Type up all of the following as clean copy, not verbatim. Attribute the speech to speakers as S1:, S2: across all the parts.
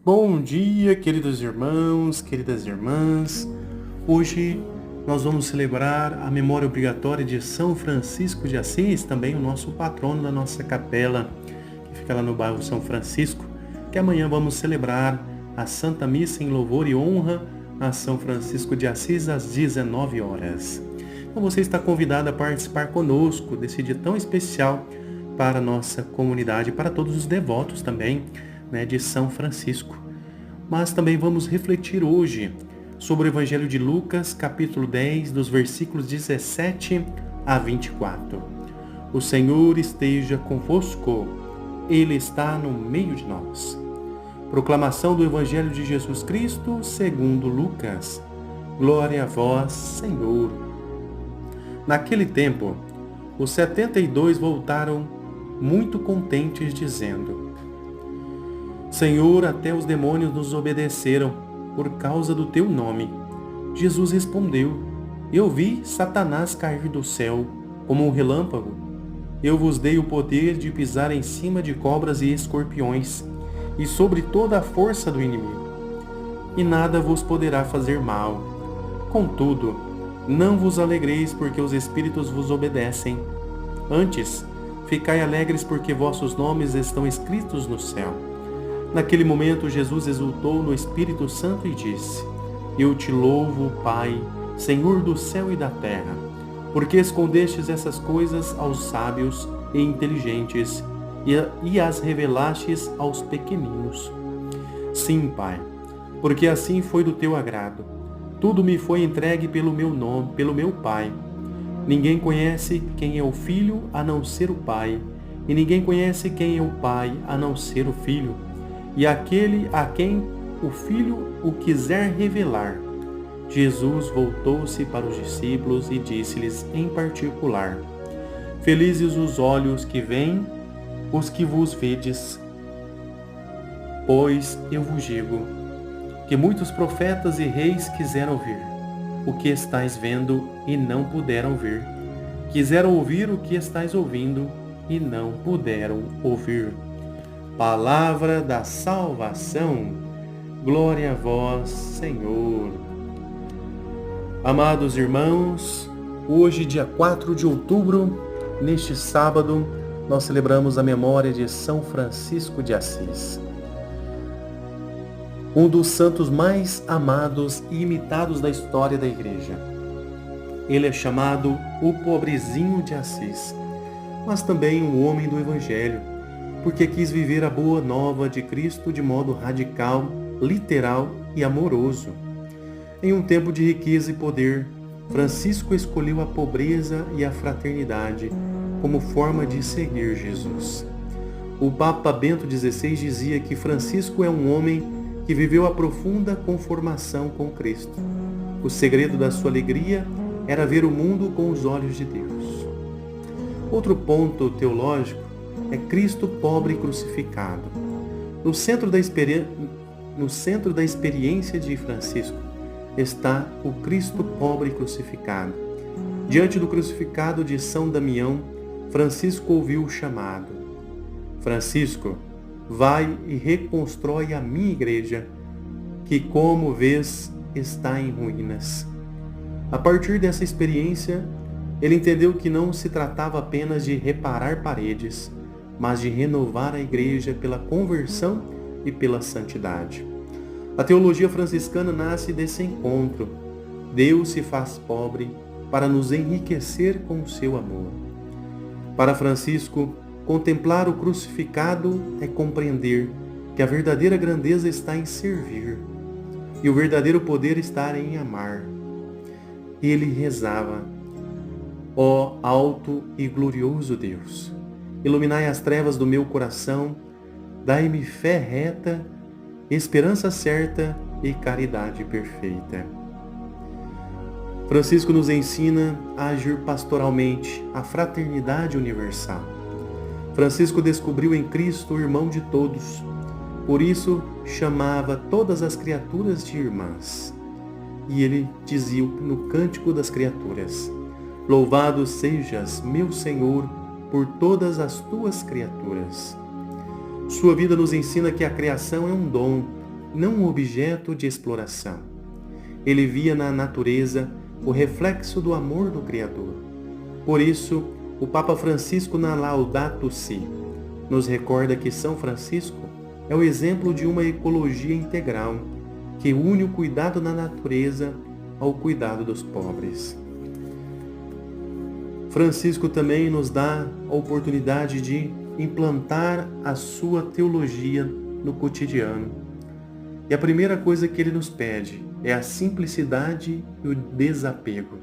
S1: Bom dia, queridos irmãos, queridas irmãs. Hoje nós vamos celebrar a memória obrigatória de São Francisco de Assis, também o nosso patrono da nossa capela, que fica lá no bairro São Francisco, que amanhã vamos celebrar a Santa Missa em louvor e honra a São Francisco de Assis às 19 horas. Então você está convidado a participar conosco desse dia tão especial para a nossa comunidade, para todos os devotos também, de São Francisco. Mas também vamos refletir hoje sobre o Evangelho de Lucas, capítulo 10, dos versículos 17 a 24. O Senhor esteja convosco, Ele está no meio de nós. Proclamação do Evangelho de Jesus Cristo segundo Lucas. Glória a vós, Senhor. Naquele tempo, os 72 voltaram muito contentes, dizendo: Senhor, até os demônios nos obedeceram por causa do teu nome. Jesus respondeu: Eu vi Satanás cair do céu como um relâmpago. Eu vos dei o poder de pisar em cima de cobras e escorpiões e sobre toda a força do inimigo. E nada vos poderá fazer mal. Contudo, não vos alegreis porque os espíritos vos obedecem. Antes, ficai alegres porque vossos nomes estão escritos no céu. Naquele momento, Jesus exultou no Espírito Santo e disse: Eu te louvo, Pai, Senhor do céu e da terra, porque escondestes essas coisas aos sábios e inteligentes e as revelastes aos pequeninos. Sim, Pai, porque assim foi do teu agrado. Tudo me foi entregue pelo meu nome, pelo meu Pai. Ninguém conhece quem é o Filho a não ser o Pai, e ninguém conhece quem é o Pai a não ser o Filho, e aquele a quem o Filho o quiser revelar. Jesus voltou-se para os discípulos e disse-lhes em particular: Felizes os olhos que veem os que vos vedes. Pois eu vos digo que muitos profetas e reis quiseram ver o que estáis vendo e não puderam ver. Quiseram ouvir o que estáis ouvindo e não puderam ouvir. Palavra da salvação. Glória a vós, Senhor. Amados irmãos, hoje, dia 4 de outubro, neste sábado, nós celebramos a memória de São Francisco de Assis, um dos santos mais amados e imitados da história da Igreja. Ele é chamado o pobrezinho de Assis, mas também um homem do Evangelho, porque quis viver a boa nova de Cristo de modo radical, literal e amoroso. Em um tempo de riqueza e poder, Francisco escolheu a pobreza e a fraternidade como forma de seguir Jesus. O Papa Bento XVI dizia que Francisco é um homem que viveu a profunda conformação com Cristo. O segredo da sua alegria era ver o mundo com os olhos de Deus. Outro ponto teológico é Cristo pobre e crucificado. No centro da experiência de Francisco está o Cristo pobre e crucificado. Diante do crucificado de São Damião, Francisco ouviu o chamado: Francisco, vai e reconstrói a minha igreja, que, como vês, está em ruínas. A partir dessa experiência, ele entendeu que não se tratava apenas de reparar paredes, mas de renovar a igreja pela conversão e pela santidade. A teologia franciscana nasce desse encontro. Deus se faz pobre para nos enriquecer com o seu amor. Para Francisco, contemplar o crucificado é compreender que a verdadeira grandeza está em servir e o verdadeiro poder está em amar. Ele rezava: Ó alto e glorioso Deus, iluminai as trevas do meu coração, dai-me fé reta, esperança certa e caridade perfeita. Francisco nos ensina a agir pastoralmente, a fraternidade universal. Francisco descobriu em Cristo o irmão de todos, por isso chamava todas as criaturas de irmãs. E ele dizia no Cântico das Criaturas: Louvado sejas, meu Senhor, por todas as tuas criaturas. Sua vida nos ensina que a criação é um dom não um objeto de exploração. Ele via na natureza o reflexo do amor do Criador. Por isso, o Papa Francisco, na Laudato Si, nos recorda que São Francisco é o exemplo de uma ecologia integral que une o cuidado da natureza ao cuidado dos pobres. Francisco também nos dá a oportunidade de implantar a sua teologia no cotidiano. E a primeira coisa que ele nos pede é a simplicidade e o desapego.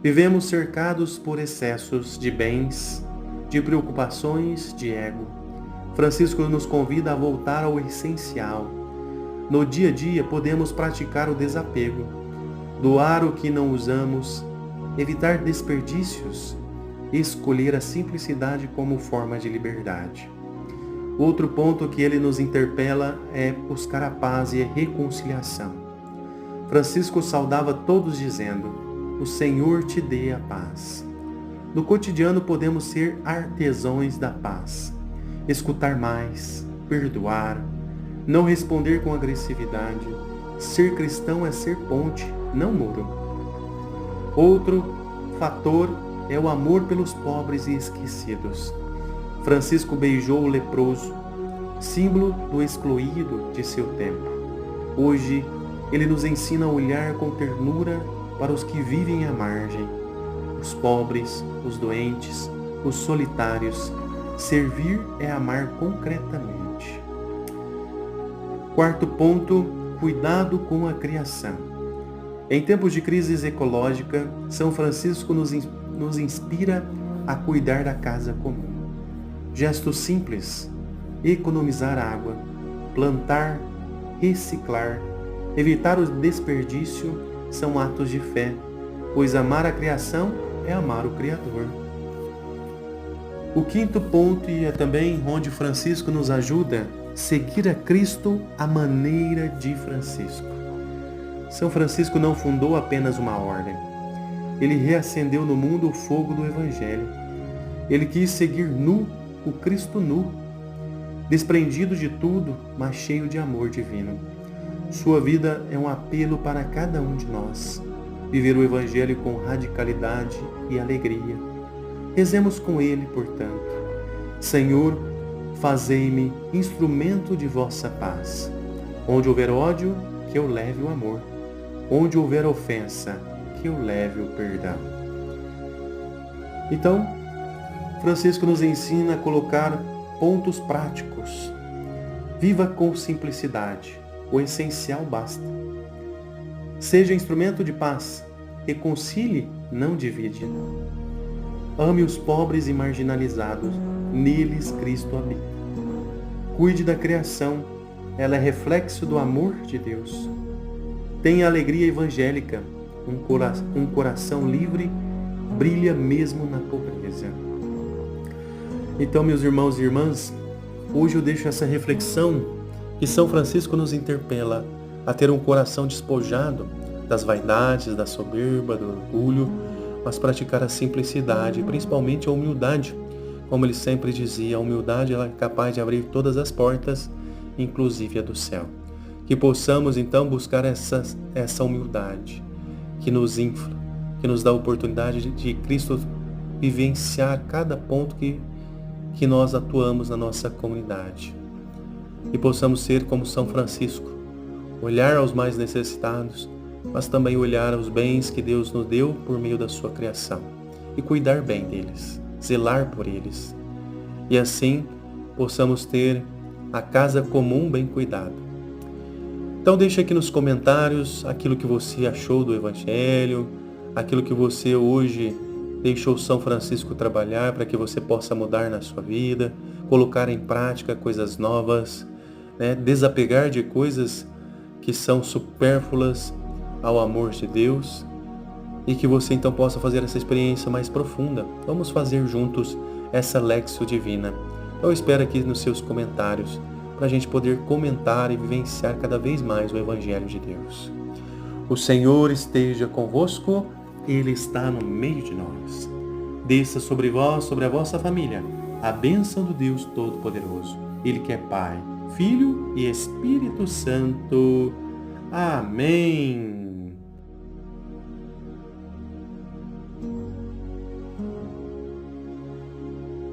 S1: Vivemos cercados por excessos de bens, de preocupações, de ego. Francisco nos convida a voltar ao essencial. No dia a dia podemos praticar o desapego, doar o que não usamos, evitar desperdícios e escolher a simplicidade como forma de liberdade. Outro ponto que ele nos interpela é buscar a paz e a reconciliação. Francisco saudava todos dizendo: "O Senhor te dê a paz". No cotidiano podemos ser artesãos da paz, escutar mais, perdoar, não responder com agressividade. Ser cristão é ser ponte, não muro. Outro fator é o amor pelos pobres e esquecidos. Francisco beijou o leproso, símbolo do excluído de seu tempo. Hoje, ele nos ensina a olhar com ternura para os que vivem à margem, os pobres, os doentes, os solitários. Servir é amar concretamente. Quarto ponto, cuidado com a criação. Em tempos de crise ecológica, São Francisco nos inspira a cuidar da casa comum. Gestos simples: economizar água, plantar, reciclar, evitar o desperdício são atos de fé, pois amar a criação é amar o Criador. O quinto ponto, e é também onde Francisco nos ajuda, seguir a Cristo à maneira de Francisco. São Francisco não fundou apenas uma ordem. Ele reacendeu no mundo o fogo do Evangelho. Ele quis seguir nu o Cristo nu, desprendido de tudo, mas cheio de amor divino. Sua vida é um apelo para cada um de nós. Viver o Evangelho com radicalidade e alegria. Rezemos com ele, portanto. Senhor, fazei-me instrumento de vossa paz. Onde houver ódio, que eu leve o amor. Onde houver ofensa, que eu leve o perdão. Então, Francisco nos ensina a colocar pontos práticos. Viva com simplicidade. O essencial basta. Seja instrumento de paz. Reconcilie, não divide. Ame os pobres e marginalizados. Neles Cristo habita. Cuide da criação. Ela é reflexo do amor de Deus. Tenha alegria evangélica. Um coração livre brilha mesmo na pobreza. Então, meus irmãos e irmãs, hoje eu deixo essa reflexão que São Francisco nos interpela a ter um coração despojado das vaidades, da soberba, do orgulho, mas praticar a simplicidade, principalmente a humildade. Como ele sempre dizia, a humildade ela é capaz de abrir todas as portas, inclusive a do céu. Que possamos então buscar essa humildade que nos infla, que nos dá a oportunidade de Cristo vivenciar cada ponto que nós atuamos na nossa comunidade. E possamos ser como São Francisco, olhar aos mais necessitados, mas também olhar aos bens que Deus nos deu por meio da sua criação e cuidar bem deles, zelar por eles. E assim possamos ter a casa comum bem cuidada. Então deixe aqui nos comentários aquilo que você achou do Evangelho, aquilo que você hoje deixou São Francisco trabalhar para que você possa mudar na sua vida, colocar em prática coisas novas, desapegar de coisas que são supérfluas ao amor de Deus e que você então possa fazer essa experiência mais profunda. Vamos fazer juntos essa Lectio Divina. Eu espero aqui nos seus comentários para a gente poder comentar e vivenciar cada vez mais o Evangelho de Deus. O Senhor esteja convosco, Ele está no meio de nós. Desça sobre vós, sobre a vossa família, a bênção do Deus Todo-Poderoso. Ele que é Pai, Filho e Espírito Santo. Amém.